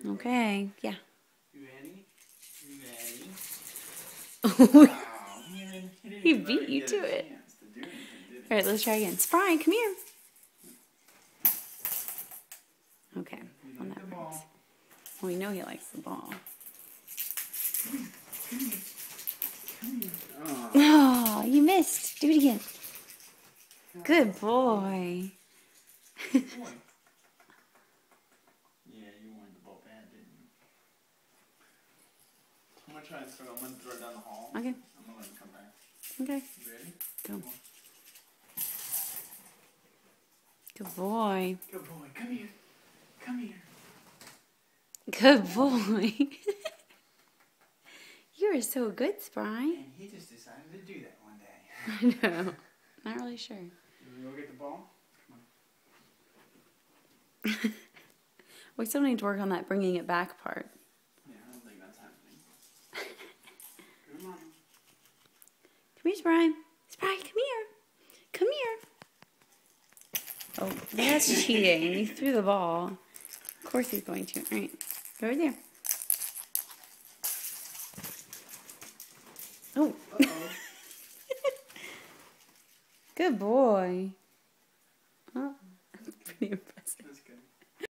Okay, yeah. You ready? You ready? Oh, Man. he beat you to it. All right, let's try again. Spry, come here. Okay, well, that works. Well, we know he likes the ball. Oh, you missed. Do it again. Good boy. Yeah, you wanted the ball bad, didn't you? I'm going to try and throw. I'm going to throw it down the hall. Okay. I'm going to let him come back. Okay. You ready? Go. Good boy. Good boy. Come here. Come here. Good boy. You are so good, Spry. And he just decided to do that one day. I know. Not really sure. You want to go get the ball? We still need to work on that bringing it back part. Yeah, I don't think that's happening. Come on. Come here, Spry. Spry, come here. Come here. Oh, that's cheating. You threw the ball. Of course he's going to. All right. Go over there. Oh. Uh-oh. Good boy. Oh, that's pretty impressive.